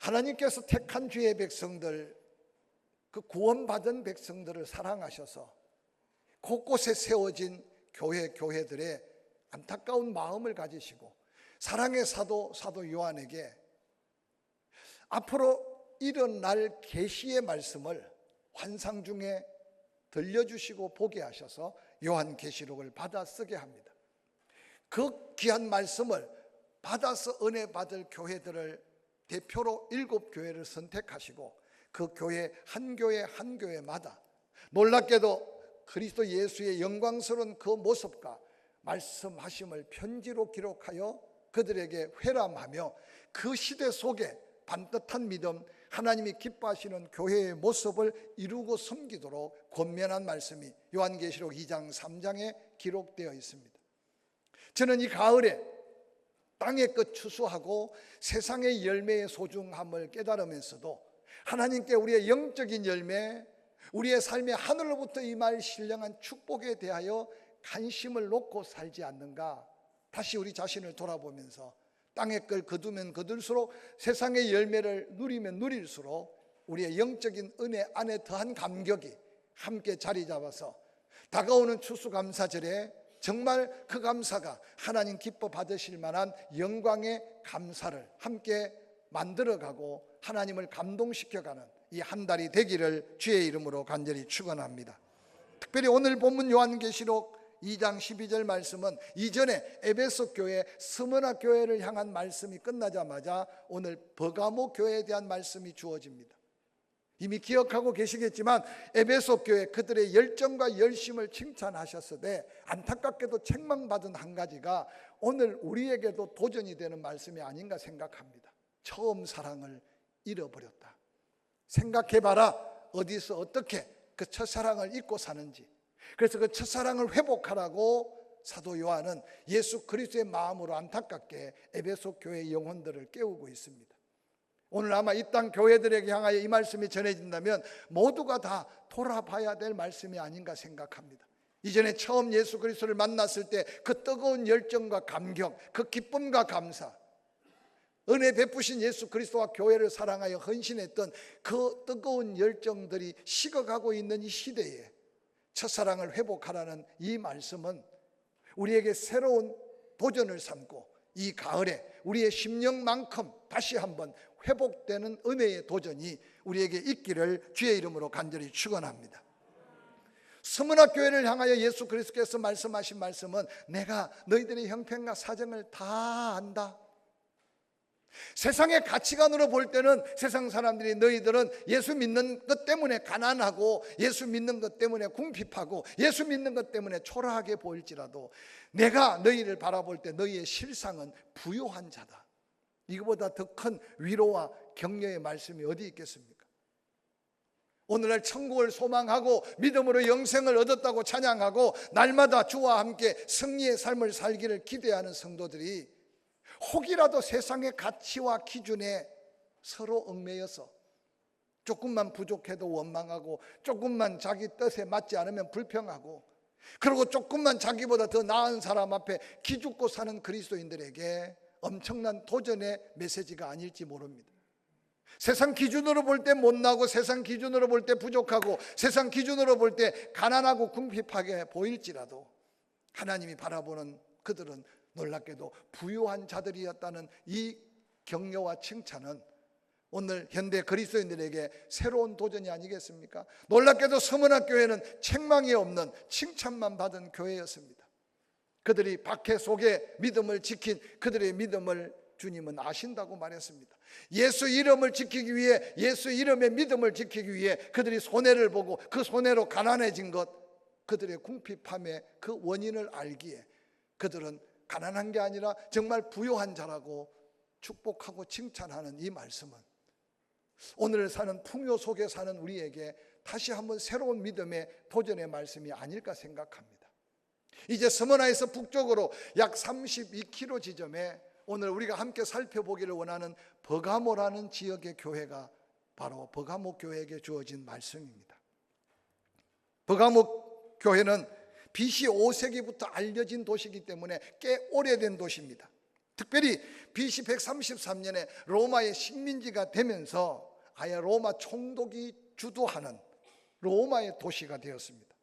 하나님께서 택한 주의 백성들, 그 구원받은 백성들을 사랑하셔서 곳곳에 세워진 교회들의 안타까운 마음을 가지시고 사랑의 사도 요한에게 앞으로 일어날 계시의 말씀을 환상 중에 들려주시고 보게 하셔서 요한계시록을 받아 쓰게 합니다. 그 귀한 말씀을 받아서 은혜 받을 교회들을 대표로 7교회를 선택하시고 그 교회 한 교회마다 놀랍게도 그리스도 예수의 영광스러운 그 모습과 말씀하심을 편지로 기록하여 그들에게 회람하며 그 시대 속에 반듯한 믿음, 하나님이 기뻐하시는 교회의 모습을 이루고 섬기도록 권면한 말씀이 요한계시록 2장 3장에 기록되어 있습니다. 저는 이 가을에 땅의 끝 추수하고 세상의 열매의 소중함을 깨달으면서도 하나님께 우리의 영적인 열매, 우리의 삶의 하늘로부터 임할 신령한 축복에 대하여 관심을 놓고 살지 않는가, 다시 우리 자신을 돌아보면서 땅의 걸 거두면 거둘수록 세상의 열매를 누리면 누릴수록 우리의 영적인 은혜 안에 더한 감격이 함께 자리 잡아서 다가오는 추수감사절에 정말 그 감사가 하나님 기뻐 받으실 만한 영광의 감사를 함께 만들어가고 하나님을 감동시켜가는 이 한 달이 되기를 주의 이름으로 간절히 축원합니다. 특별히 오늘 본문 요한계시록 2장 12절 말씀은 이전에 에베소 교회, 스무나 교회를 향한 말씀이 끝나자마자 오늘 버가모 교회에 대한 말씀이 주어집니다. 이미 기억하고 계시겠지만 에베소 교회 그들의 열정과 열심을 칭찬하셨으되 안타깝게도 책망받은 한 가지가 오늘 우리에게도 도전이 되는 말씀이 아닌가 생각합니다. 처음 사랑을 잃어버렸다. 생각해봐라, 어디서 어떻게 그 첫사랑을 잊고 사는지. 그래서 그 첫사랑을 회복하라고 사도 요한은 예수 그리스도의 마음으로 안타깝게 에베소 교회의 영혼들을 깨우고 있습니다. 오늘 아마 이 땅 교회들에게 향하여 이 말씀이 전해진다면 모두가 다 돌아봐야 될 말씀이 아닌가 생각합니다. 이전에 처음 예수 그리스도를 만났을 때 그 뜨거운 열정과 감격, 그 기쁨과 감사, 은혜 베푸신 예수 그리스도와 교회를 사랑하여 헌신했던 그 뜨거운 열정들이 식어가고 있는 이 시대에 첫사랑을 회복하라는 이 말씀은 우리에게 새로운 도전을 삼고 이 가을에 우리의 심령만큼 다시 한번 회복되는 은혜의 도전이 우리에게 있기를 주의 이름으로 간절히 축원합니다. 스무나 교회를 향하여 예수 그리스도께서 말씀하신 말씀은 내가 너희들의 형편과 사정을 다 안다. 세상의 가치관으로 볼 때는 세상 사람들이 너희들은 예수 믿는 것 때문에 가난하고 예수 믿는 것 때문에 궁핍하고 예수 믿는 것 때문에 초라하게 보일지라도 내가 너희를 바라볼 때 너희의 실상은 부요한 자다. 이거보다 더 큰 위로와 격려의 말씀이 어디 있겠습니까? 오늘날 천국을 소망하고 믿음으로 영생을 얻었다고 찬양하고 날마다 주와 함께 승리의 삶을 살기를 기대하는 성도들이 혹이라도 세상의 가치와 기준에 서로 얽매여서 조금만 부족해도 원망하고 조금만 자기 뜻에 맞지 않으면 불평하고 그리고 조금만 자기보다 더 나은 사람 앞에 기죽고 사는 그리스도인들에게 엄청난 도전의 메시지가 아닐지 모릅니다. 세상 기준으로 볼 때 못나고 세상 기준으로 볼 때 부족하고 세상 기준으로 볼 때 가난하고 궁핍하게 보일지라도 하나님이 바라보는 그들은 놀랍게도 부유한 자들이었다는 이 격려와 칭찬은 오늘 현대 그리스도인들에게 새로운 도전이 아니겠습니까? 놀랍게도 서문학 교회는 책망이 없는 칭찬만 받은 교회였습니다. 그들이 박해 속에 믿음을 지킨 그들의 믿음을 주님은 아신다고 말했습니다. 예수 이름을 지키기 위해, 예수 이름의 믿음을 지키기 위해 그들이 손해를 보고 그 손해로 가난해진 것, 그들의 궁핍함의 그 원인을 알기에 그들은 가난한 게 아니라 정말 부유한 자라고 축복하고 칭찬하는 이 말씀은 오늘 사는 풍요 속에 사는 우리에게 다시 한번 새로운 믿음의 도전의 말씀이 아닐까 생각합니다. 이제 스무나에서 북쪽으로 약 32km 지점에 오늘 우리가 함께 살펴보기를 원하는 버가모라는 지역의 교회가 바로 버가모 교회에게 주어진 말씀입니다. 버가모 교회는 BC 5세기부터 알려진 도시이기 때문에 꽤 오래된 도시입니다. 특별히 BC 133년에 로마의 식민지가 되면서 아예 로마 총독이 주도하는 로마의 도시가 되었습니다.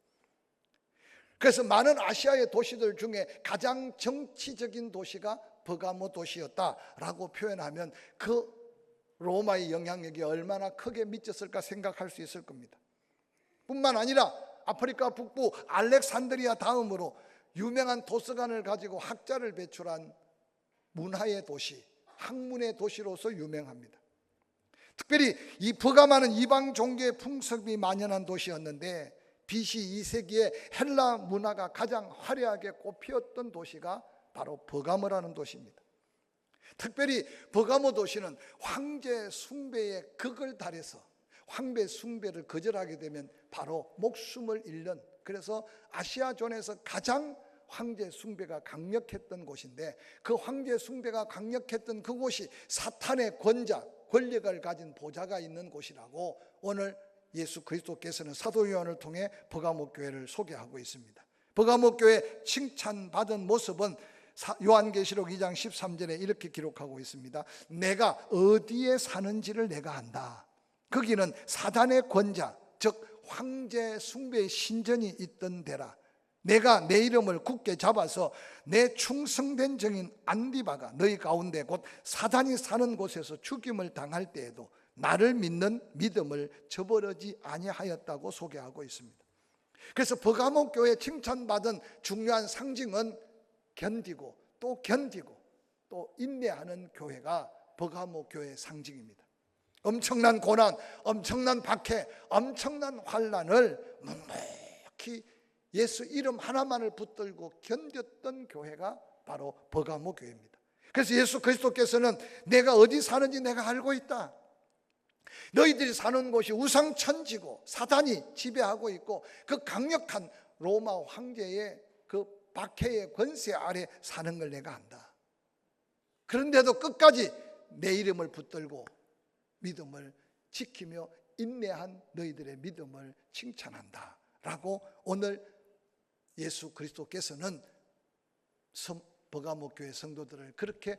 그래서 많은 아시아의 도시들 중에 가장 정치적인 도시가 버가모 도시였다라고 표현하면 그 로마의 영향력이 얼마나 크게 미쳤을까 생각할 수 있을 겁니다. 뿐만 아니라 아프리카 북부 알렉산드리아 다음으로 유명한 도서관을 가지고 학자를 배출한 문화의 도시, 학문의 도시로서 유명합니다. 특별히 이 버가마는 이방 종교의 풍습이 만연한 도시였는데 BC 2세기에 헬라 문화가 가장 화려하게 꽃피었던 도시가 바로 버가모라는 도시입니다. 특별히 버가모 도시는 황제 숭배의 극을 달해서 황제 숭배를 거절하게 되면 바로 목숨을 잃는, 그래서 아시아존에서 가장 황제 숭배가 강력했던 곳인데, 그 황제 숭배가 강력했던 그곳이 사탄의 권력을 가진 보좌가 있는 곳이라고 오늘 예수 그리스도께서는 사도 요한을 통해 버가모 교회를 소개하고 있습니다. 버가모 교회 칭찬받은 모습은 요한계시록 2장 13절에 이렇게 기록하고 있습니다. 내가 어디에 사는지를 내가 안다. 거기는 사단의 권자, 즉 황제 숭배의 신전이 있던 데라. 내가 내 이름을 굳게 잡아서 내 충성된 증인 안디바가 너희 가운데 곧 사단이 사는 곳에서 죽임을 당할 때에도 나를 믿는 믿음을 저버리지 아니하였다고 소개하고 있습니다. 그래서 버가모 교회 칭찬받은 중요한 상징은 견디고 또 인내하는 교회가 버가모 교회의 상징입니다. 엄청난 고난, 엄청난 박해, 엄청난 환난을 묵묵히 예수 이름 하나만을 붙들고 견뎠던 교회가 바로 버가모 교회입니다. 그래서 예수 그리스도께서는 내가 어디 사는지 내가 알고 있다. 너희들이 사는 곳이 우상천지고 사단이 지배하고 있고 그 강력한 로마 황제의 그 박해의 권세 아래 사는 걸 내가 안다. 그런데도 끝까지 내 이름을 붙들고 믿음을 지키며 인내한 너희들의 믿음을 칭찬한다 라고 오늘 예수 그리스도께서는 버가모 교회 성도들을 그렇게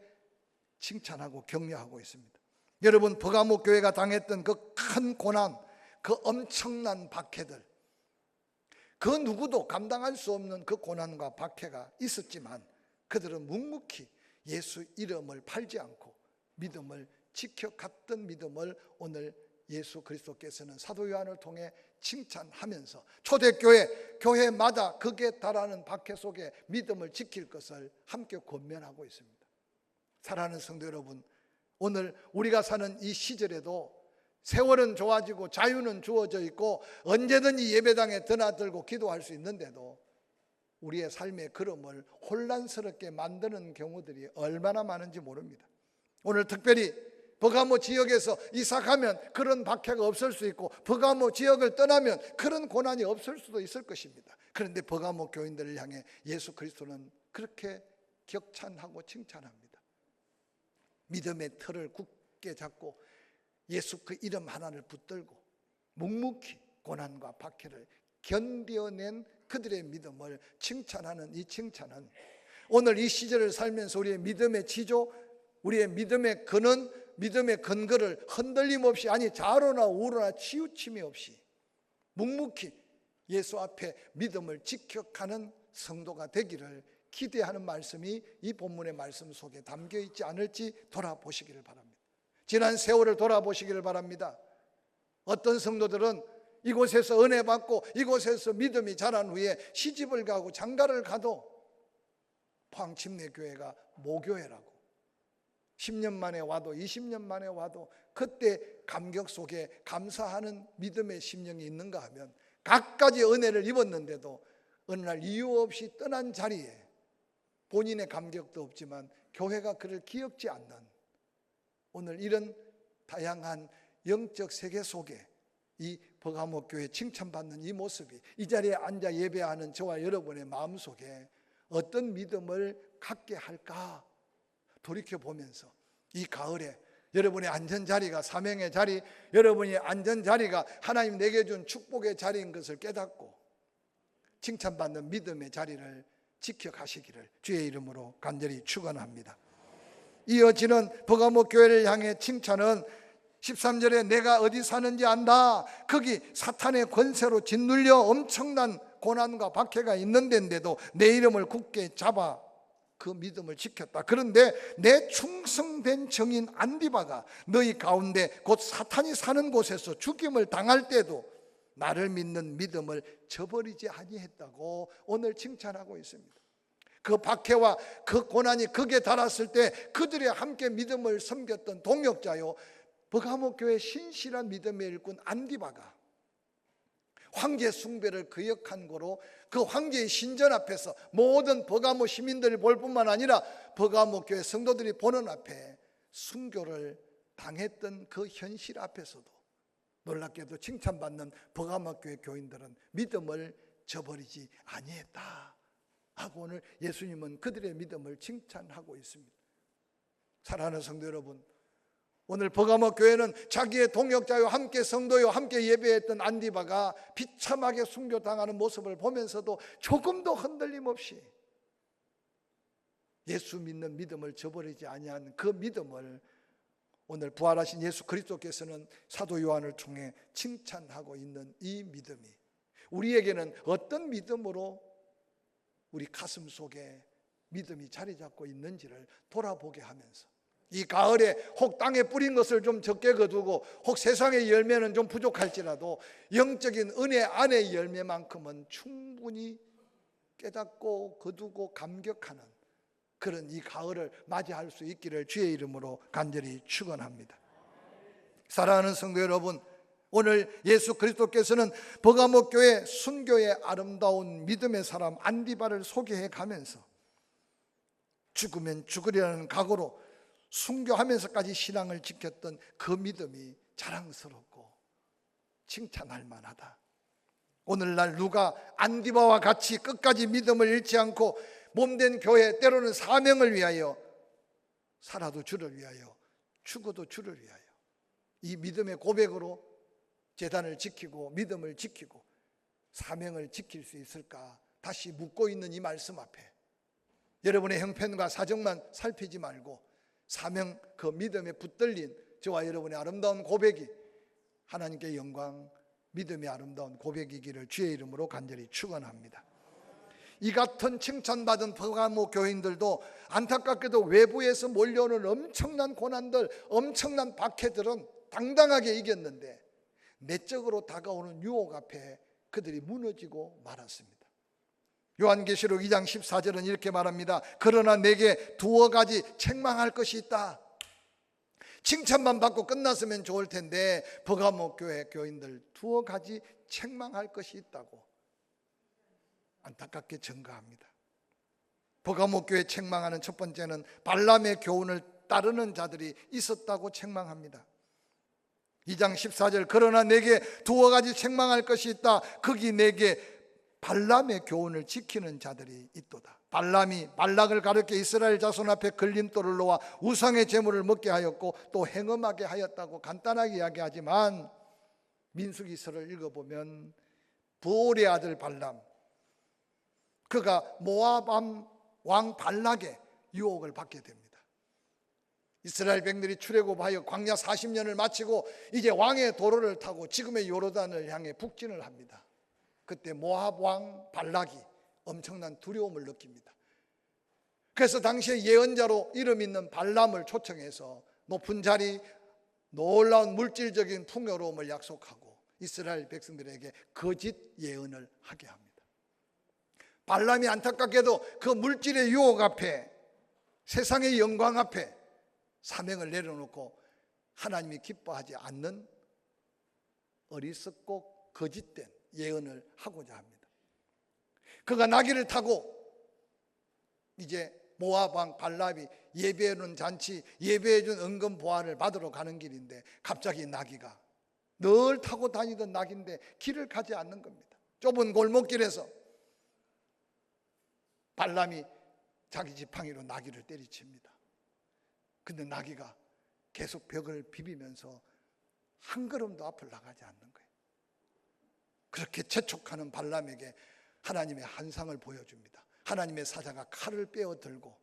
칭찬하고 격려하고 있습니다. 여러분, 버가모 교회가 당했던 그 큰 고난, 그 엄청난 박해들, 그 누구도 감당할 수 없는 그 고난과 박해가 있었지만 그들은 묵묵히 예수 이름을 팔지 않고 믿음을 지켜갔던 믿음을 오늘 예수 그리스도께서는 사도 요한을 통해 칭찬하면서 초대교회, 교회마다 극에 달하는 박해 속에 믿음을 지킬 것을 함께 권면하고 있습니다. 사랑하는 성도 여러분, 오늘 우리가 사는 이 시절에도 세월은 좋아지고 자유는 주어져 있고 언제든지 예배당에 드나들고 기도할 수 있는데도 우리의 삶의 걸음을 혼란스럽게 만드는 경우들이 얼마나 많은지 모릅니다. 오늘 특별히 버가모 지역에서 이삭하면 그런 박해가 없을 수 있고 버가모 지역을 떠나면 그런 고난이 없을 수도 있을 것입니다. 그런데 버가모 교인들을 향해 예수 그리스도는 그렇게 격찬하고 칭찬합니다. 믿음의 틀을 굳게 잡고 예수 그 이름 하나를 붙들고 묵묵히 고난과 박해를 견뎌낸 그들의 믿음을 칭찬하는 이 칭찬은 오늘 이 시절을 살면서 우리의 믿음의 지조, 우리의 믿음의 근원, 믿음의 근거를 흔들림 없이, 아니 좌로나 우로나 치우침이 없이 묵묵히 예수 앞에 믿음을 지켜가는 성도가 되기를 기대하는 말씀이 이 본문의 말씀 속에 담겨 있지 않을지 돌아보시기를 바랍니다. 지난 세월을 돌아보시기를 바랍니다. 어떤 성도들은 이곳에서 은혜 받고 이곳에서 믿음이 자란 후에 시집을 가고 장가를 가도 포항침례교회가 모교회라고 10년 만에 와도 20년 만에 와도 그때 감격 속에 감사하는 믿음의 심령이 있는가 하면 갖가지 은혜를 입었는데도 어느 날 이유 없이 떠난 자리에 본인의 감격도 없지만 교회가 그를 기억지 않는 오늘 이런 다양한 영적 세계 속에 이 버가모 교회 칭찬받는 이 모습이 이 자리에 앉아 예배하는 저와 여러분의 마음속에 어떤 믿음을 갖게 할까 돌이켜보면서 이 가을에 여러분의 안전자리가 사명의 자리, 여러분의 안전자리가 하나님 내게 준 축복의 자리인 것을 깨닫고 칭찬받는 믿음의 자리를 지켜가시기를 주의 이름으로 간절히 축원합니다. 이어지는 버가모 교회를 향해 칭찬은 13절에 내가 어디 사는지 안다. 거기 사탄의 권세로 짓눌려 엄청난 고난과 박해가 있는 데인데도 내 이름을 굳게 잡아 그 믿음을 지켰다. 그런데 내 충성된 증인 안디바가 너희 가운데 곧 사탄이 사는 곳에서 죽임을 당할 때도 나를 믿는 믿음을 저버리지 아니했다고 오늘 칭찬하고 있습니다. 그 박해와 그 고난이 극에 달았을 때 그들이 함께 믿음을 섬겼던 동역자요, 버가모 교회 신실한 믿음의 일꾼 안디바가 황제 숭배를 거역한 거로 그 황제의 신전 앞에서 모든 버가모 시민들이 볼 뿐만 아니라 버가모 교회 성도들이 보는 앞에 순교를 당했던 그 현실 앞에서도 놀랍게도 칭찬받는 버가모 교회 교인들은 믿음을 저버리지 아니했다 하고 오늘 예수님은 그들의 믿음을 칭찬하고 있습니다. 사랑하는 성도 여러분, 오늘 버가모 교회는 자기의 동역자와 함께 성도와 함께 예배했던 안디바가 비참하게 순교당하는 모습을 보면서도 조금도 흔들림 없이 예수 믿는 믿음을 저버리지 아니한 그 믿음을 오늘 부활하신 예수 그리스도께서는 사도 요한을 통해 칭찬하고 있는 이 믿음이 우리에게는 어떤 믿음으로 우리 가슴 속에 믿음이 자리 잡고 있는지를 돌아보게 하면서 이 가을에 혹 땅에 뿌린 것을 좀 적게 거두고 혹 세상의 열매는 좀 부족할지라도 영적인 은혜 안의 열매만큼은 충분히 깨닫고 거두고 감격하는 그런 이 가을을 맞이할 수 있기를 주의 이름으로 간절히 축원합니다. 사랑하는 성도 여러분, 오늘 예수 그리스도께서는 버가모 교회 순교의 아름다운 믿음의 사람 안디바를 소개해 가면서 죽으면 죽으리라는 각오로 순교하면서까지 신앙을 지켰던 그 믿음이 자랑스럽고 칭찬할 만하다. 오늘날 누가 안디바와 같이 끝까지 믿음을 잃지 않고 몸된 교회, 때로는 사명을 위하여 살아도 주를 위하여 죽어도 주를 위하여 이 믿음의 고백으로 제단을 지키고 믿음을 지키고 사명을 지킬 수 있을까 다시 묻고 있는 이 말씀 앞에 여러분의 형편과 사정만 살피지 말고 사명, 그 믿음에 붙들린 저와 여러분의 아름다운 고백이 하나님께 영광, 믿음의 아름다운 고백이기를 주의 이름으로 간절히 축원합니다. 이 같은 칭찬받은 버가모 교인들도 안타깝게도 외부에서 몰려오는 엄청난 고난들, 엄청난 박해들은 당당하게 이겼는데 내적으로 다가오는 유혹 앞에 그들이 무너지고 말았습니다. 요한계시록 2장 14절은 이렇게 말합니다. 그러나 내게 두어 가지 책망할 것이 있다. 칭찬만 받고 끝났으면 좋을 텐데 버가모 교회 교인들 두어 가지 책망할 것이 있다고 안타깝게 증가합니다. 버가모 교회 책망하는 첫 번째는 발람의 교훈을 따르는 자들이 있었다고 책망합니다. 2장 14절 그러나 내게 두어 가지 책망할 것이 있다. 거기 내게 발람의 교훈을 지키는 자들이 있도다. 발람이 발락을 가르쳐 이스라엘 자손 앞에 걸림돌을 놓아 우상의 제물을 먹게 하였고 또 행음하게 하였다고 간단하게 이야기하지만 민수기서를 읽어보면 부올의 아들 발람, 그가 모압 왕 발락의 유혹을 받게 됩니다. 이스라엘 백들이 출애굽하여 광야 40년을 마치고 이제 왕의 도로를 타고 지금의 요르단을 향해 북진을 합니다. 그때 모압 왕 발락이 엄청난 두려움을 느낍니다. 그래서 당시에 예언자로 이름 있는 발람을 초청해서 높은 자리, 놀라운 물질적인 풍요로움을 약속하고 이스라엘 백성들에게 거짓 예언을 하게 합니다. 발람이 안타깝게도 그 물질의 유혹 앞에 세상의 영광 앞에 사명을 내려놓고 하나님이 기뻐하지 않는 어리석고 거짓된 예언을 하고자 합니다. 그가 나귀를 타고 이제 모압 왕 발람이 예배해놓은 잔치, 예배해준 은금 보화를 받으러 가는 길인데 갑자기 나귀가 늘 타고 다니던 나귀인데 길을 가지 않는 겁니다. 좁은 골목길에서 발람이 자기 지팡이로 나귀를 때리칩니다. 근데 나귀가 계속 벽을 비비면서 한 걸음도 앞을 나가지 않는 거예요. 그렇게 재촉하는 발람에게 하나님의 한상을 보여줍니다. 하나님의 사자가 칼을 빼어 들고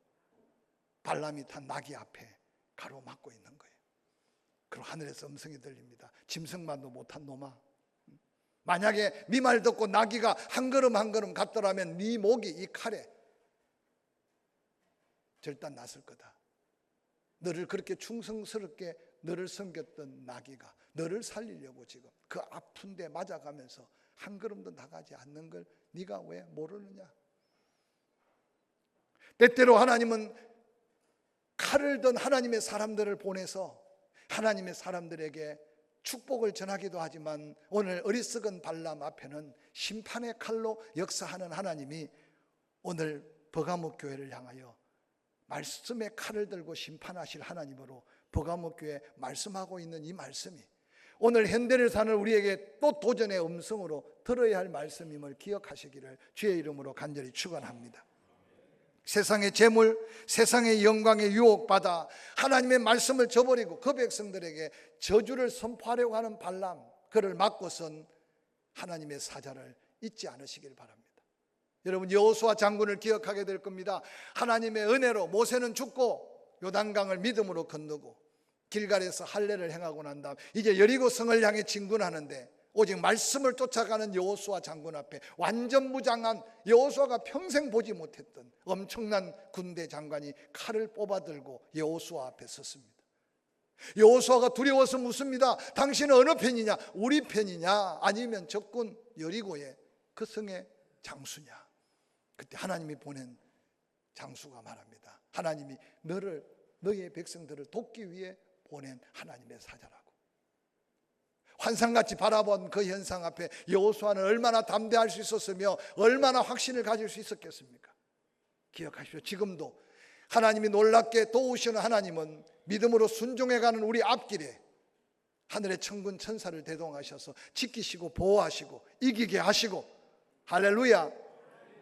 발람이 탄 나귀 앞에 가로막고 있는 거예요. 그리고 하늘에서 음성이 들립니다. 짐승만도 못한 놈아, 만약에 네 말 듣고 나귀가 한 걸음 한 걸음 갔더라면 네 목이 이 칼에 절단 났을 거다. 너를 그렇게 충성스럽게 너를 섬겼던 나귀가 너를 살리려고 지금 그 아픈 데 맞아가면서 한 걸음도 나가지 않는 걸 네가 왜 모르느냐. 때때로 하나님은 칼을 든 하나님의 사람들을 보내서 하나님의 사람들에게 축복을 전하기도 하지만 오늘 어리석은 발람 앞에는 심판의 칼로 역사하는 하나님이 오늘 버가모 교회를 향하여 말씀의 칼을 들고 심판하실 하나님으로 버가모 교회에 말씀하고 있는 이 말씀이 오늘 현대를 사는 우리에게 또 도전의 음성으로 들어야 할 말씀임을 기억하시기를 주의 이름으로 간절히 축원합니다. 세상의 재물, 세상의 영광에 유혹받아 하나님의 말씀을 저버리고 그 백성들에게 저주를 선포하려고 하는 발람, 그를 막고선 하나님의 사자를 잊지 않으시길 바랍니다. 여러분, 여호수아 장군을 기억하게 될 겁니다. 하나님의 은혜로 모세는 죽고 요단강을 믿음으로 건너고 길갈에서 할례를 행하고 난 다음 이제 여리고 성을 향해 진군하는데 오직 말씀을 쫓아가는 여호수아 장군 앞에 완전 무장한 여호수아가 평생 보지 못했던 엄청난 군대 장관이 칼을 뽑아들고 여호수아 앞에 섰습니다. 여호수아가 두려워서 묻습니다. 당신은 어느 편이냐? 우리 편이냐? 아니면 적군 여리고의 그 성의 장수냐? 그때 하나님이 보낸 장수가 말합니다. 하나님이 너의 백성들을 돕기 위해 보낸 하나님의 사자라고. 환상같이 바라본 그 현상 앞에 여호수아는 얼마나 담대할 수 있었으며 얼마나 확신을 가질 수 있었겠습니까? 기억하십시오. 지금도 하나님이 놀랍게 도우시는 하나님은 믿음으로 순종해가는 우리 앞길에 하늘의 천군 천사를 대동하셔서 지키시고 보호하시고 이기게 하시고 할렐루야,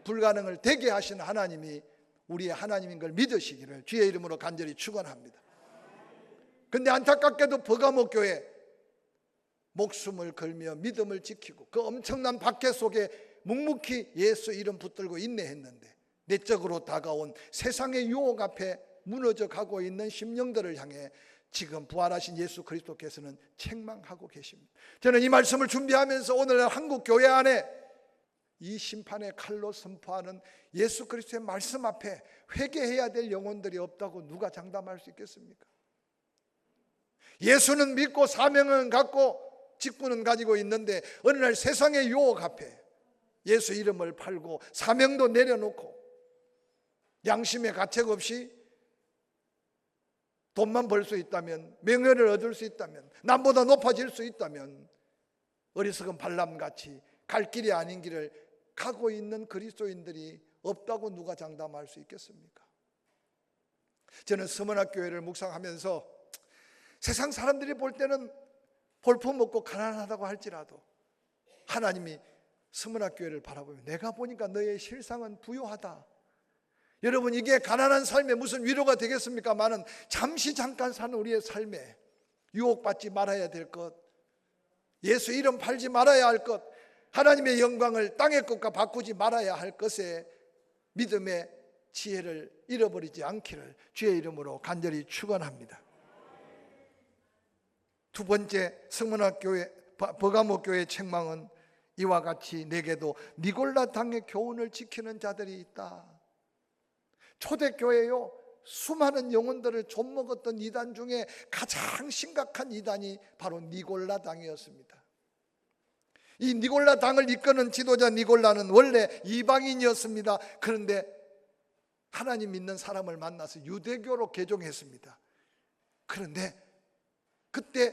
불가능을 되게 하시는 하나님이 우리의 하나님인 걸 믿으시기를 주의 이름으로 간절히 축원합니다. 근데 안타깝게도 버가모 교회 목숨을 걸며 믿음을 지키고 그 엄청난 박해 속에 묵묵히 예수 이름 붙들고 인내했는데 내적으로 다가온 세상의 유혹 앞에 무너져 가고 있는 심령들을 향해 지금 부활하신 예수 그리스도께서는 책망하고 계십니다. 저는 이 말씀을 준비하면서 오늘날 한국 교회 안에 이 심판의 칼로 선포하는 예수 그리스도의 말씀 앞에 회개해야 될 영혼들이 없다고 누가 장담할 수 있겠습니까? 예수는 믿고 사명은 갖고 직분은 가지고 있는데 어느 날 세상의 유혹 앞에 예수 이름을 팔고 사명도 내려놓고 양심의 가책 없이 돈만 벌 수 있다면, 명예를 얻을 수 있다면, 남보다 높아질 수 있다면 어리석은 발람같이 갈 길이 아닌 길을 가고 있는 그리스도인들이 없다고 누가 장담할 수 있겠습니까? 저는 서문학교회를 묵상하면서 세상 사람들이 볼 때는 볼품없고 가난하다고 할지라도 하나님이 서문학교회를 바라보면 내가 보니까 너의 실상은 부유하다. 여러분, 이게 가난한 삶에 무슨 위로가 되겠습니까마는 잠시 잠깐 사는 우리의 삶에 유혹받지 말아야 될 것, 예수 이름 팔지 말아야 할 것, 하나님의 영광을 땅의 것과 바꾸지 말아야 할 것에 믿음의 지혜를 잃어버리지 않기를 주의 이름으로 간절히 축원합니다. 두 번째, 성문학교회 버가모 교회의 책망은 이와 같이 내게도 니골라 당의 교훈을 지키는 자들이 있다. 초대교회요, 수많은 영혼들을 좀먹었던 이단 중에 가장 심각한 이단이 바로 니골라 당이었습니다. 이 니골라 당을 이끄는 지도자 니골라는 원래 이방인이었습니다. 그런데 하나님 믿는 사람을 만나서 유대교로 개종했습니다. 그런데 그때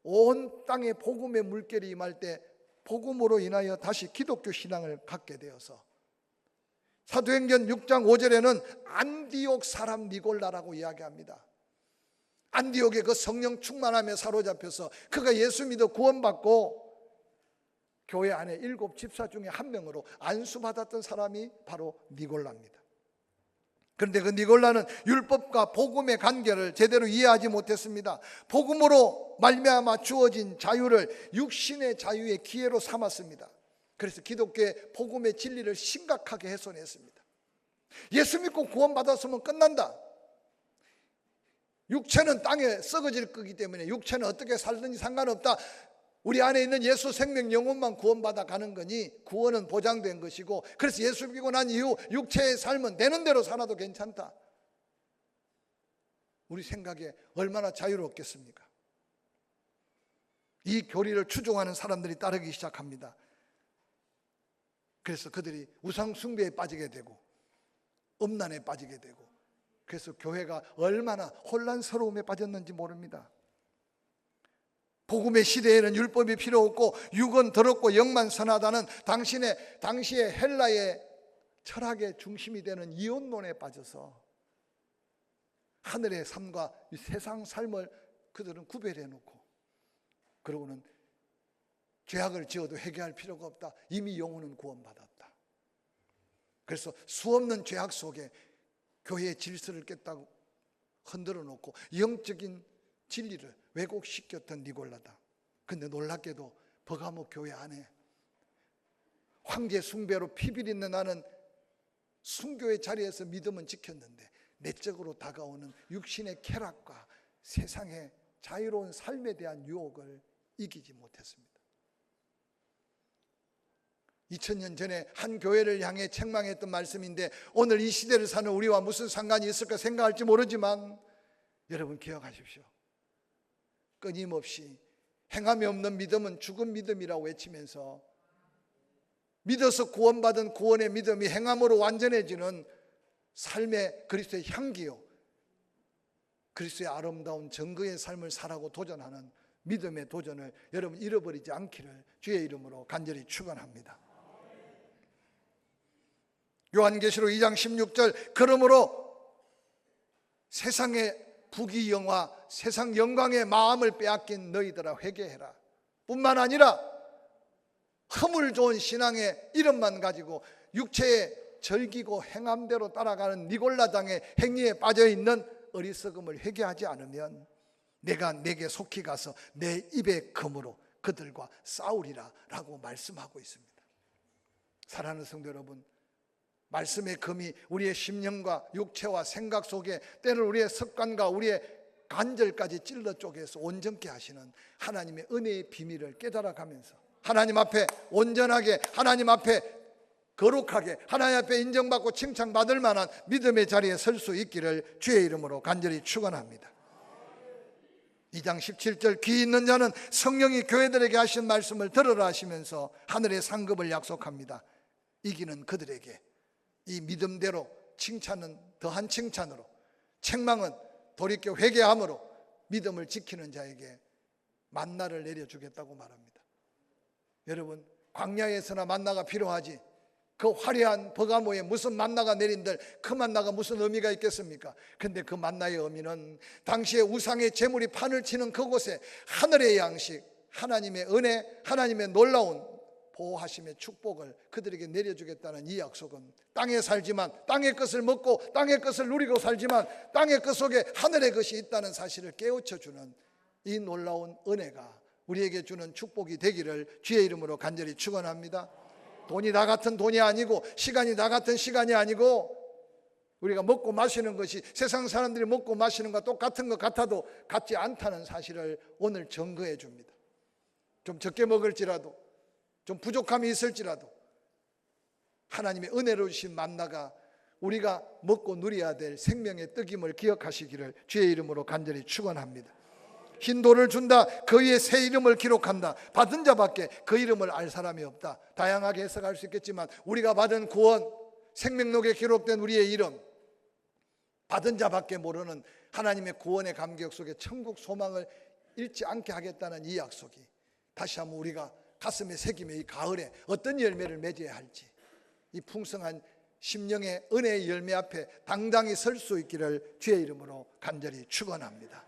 온 땅에 복음의 물결이 임할 때 복음으로 인하여 다시 기독교 신앙을 갖게 되어서 사도행전 6장 5절에는 안디옥 사람 니골라라고 이야기합니다. 안디옥의 그 성령 충만함에 사로잡혀서 그가 예수 믿어 구원받고 교회 안에 7 집사 중에 한 명으로 안수받았던 사람이 바로 니골라입니다. 그런데 그 니골라는 율법과 복음의 관계를 제대로 이해하지 못했습니다. 복음으로 말미암아 주어진 자유를 육신의 자유의 기회로 삼았습니다. 그래서 기독교의 복음의 진리를 심각하게 훼손했습니다. 예수 믿고 구원받았으면 끝난다. 육체는 땅에 썩어질 거기 때문에 육체는 어떻게 살든지 상관없다. 우리 안에 있는 예수 생명 영혼만 구원받아 가는 거니 구원은 보장된 것이고, 그래서 예수 믿고 난 이후 육체의 삶은 되는 대로 살아도 괜찮다. 우리 생각에 얼마나 자유롭겠습니까? 이 교리를 추종하는 사람들이 따르기 시작합니다. 그래서 그들이 우상 숭배에 빠지게 되고 음란에 빠지게 되고, 그래서 교회가 얼마나 혼란스러움에 빠졌는지 모릅니다. 복음의 시대에는 율법이 필요 없고 육은 더럽고 영만 선하다는 당시의 헬라의 철학의 중심이 되는 이혼론에 빠져서 하늘의 삶과 이 세상 삶을 그들은 구별해 놓고, 그러고는 죄악을 지어도 회개할 필요가 없다. 이미 영혼은 구원받았다. 그래서 수없는 죄악 속에 교회의 질서를 깼다고 흔들어 놓고 영적인 진리를 왜곡시켰던 니골라다. 근데 놀랍게도 버가모 교회 안에 황제 숭배로 피비린내 나는 순교의 자리에서 믿음은 지켰는데 내적으로 다가오는 육신의 쾌락과 세상의 자유로운 삶에 대한 유혹을 이기지 못했습니다. 2000년 전에 한 교회를 향해 책망했던 말씀인데 오늘 이 시대를 사는 우리와 무슨 상관이 있을까 생각할지 모르지만 여러분 기억하십시오. 끊임없이 행함이 없는 믿음은 죽은 믿음이라고 외치면서 믿어서 구원받은 구원의 믿음이 행함으로 완전해지는 삶의 그리스도의 향기요, 그리스도의 아름다운 정거의 삶을 살아가고 도전하는 믿음의 도전을 여러분 잃어버리지 않기를 주의 이름으로 간절히 축원합니다. 요한계시록 2장 16절, 그러므로 세상의 부귀영화, 세상 영광의 마음을 빼앗긴 너희들아 회개해라. 뿐만 아니라 허물 좋은 신앙의 이름만 가지고 육체의 절기고 행함대로 따라가는 니골라당의 행위에 빠져있는 어리석음을 회개하지 않으면 내가 내게 속히 가서 내 입의 검으로 그들과 싸우리라 라고 말씀하고 있습니다. 사랑하는 성도 여러분, 말씀의 검이 우리의 심령과 육체와 생각 속에 때는 우리의 습관과 우리의 간절까지 찔러 쪼개서 온전케 하시는 하나님의 은혜의 비밀을 깨달아가면서 하나님 앞에 온전하게, 하나님 앞에 거룩하게, 하나님 앞에 인정받고 칭찬받을 만한 믿음의 자리에 설 수 있기를 주의 이름으로 간절히 축원합니다. 2장 17절, 귀 있는 자는 성령이 교회들에게 하신 말씀을 들으라 하시면서 하늘의 상급을 약속합니다. 이기는 그들에게 이 믿음대로 칭찬은 더한 칭찬으로, 책망은 돌이켜 회개함으로 믿음을 지키는 자에게 만나를 내려주겠다고 말합니다. 여러분, 광야에서나 만나가 필요하지 그 화려한 버가모에 무슨 만나가 내린들 그 만나가 무슨 의미가 있겠습니까? 근데 그 만나의 의미는 당시에 우상의 제물이 판을 치는 그곳에 하늘의 양식, 하나님의 은혜, 하나님의 놀라운 보호하심의 축복을 그들에게 내려주겠다는 이 약속은 땅에 살지만 땅의 것을 먹고 땅의 것을 누리고 살지만 땅의 것 속에 하늘의 것이 있다는 사실을 깨우쳐주는 이 놀라운 은혜가 우리에게 주는 축복이 되기를 주의 이름으로 간절히 축원합니다. 돈이 나 같은 돈이 아니고 시간이 나 같은 시간이 아니고 우리가 먹고 마시는 것이 세상 사람들이 먹고 마시는 것과 똑같은 것 같아도 같지 않다는 사실을 오늘 증거해 줍니다. 좀 적게 먹을지라도 좀 부족함이 있을지라도 하나님의 은혜로 주신 만나가 우리가 먹고 누려야 될 생명의 떡임을 기억하시기를 주의 이름으로 간절히 축원합니다. 흰 돌을 준다, 그의 새 이름을 기록한다. 받은 자밖에 그 이름을 알 사람이 없다. 다양하게 해석할 수 있겠지만 우리가 받은 구원, 생명록에 기록된 우리의 이름, 받은 자밖에 모르는 하나님의 구원의 감격 속에 천국 소망을 잃지 않게 하겠다는 이 약속이 다시 한번 우리가 가슴에 새기며 이 가을에 어떤 열매를 맺어야 할지, 이 풍성한 심령의 은혜의 열매 앞에 당당히 설 수 있기를 주의 이름으로 간절히 축원합니다.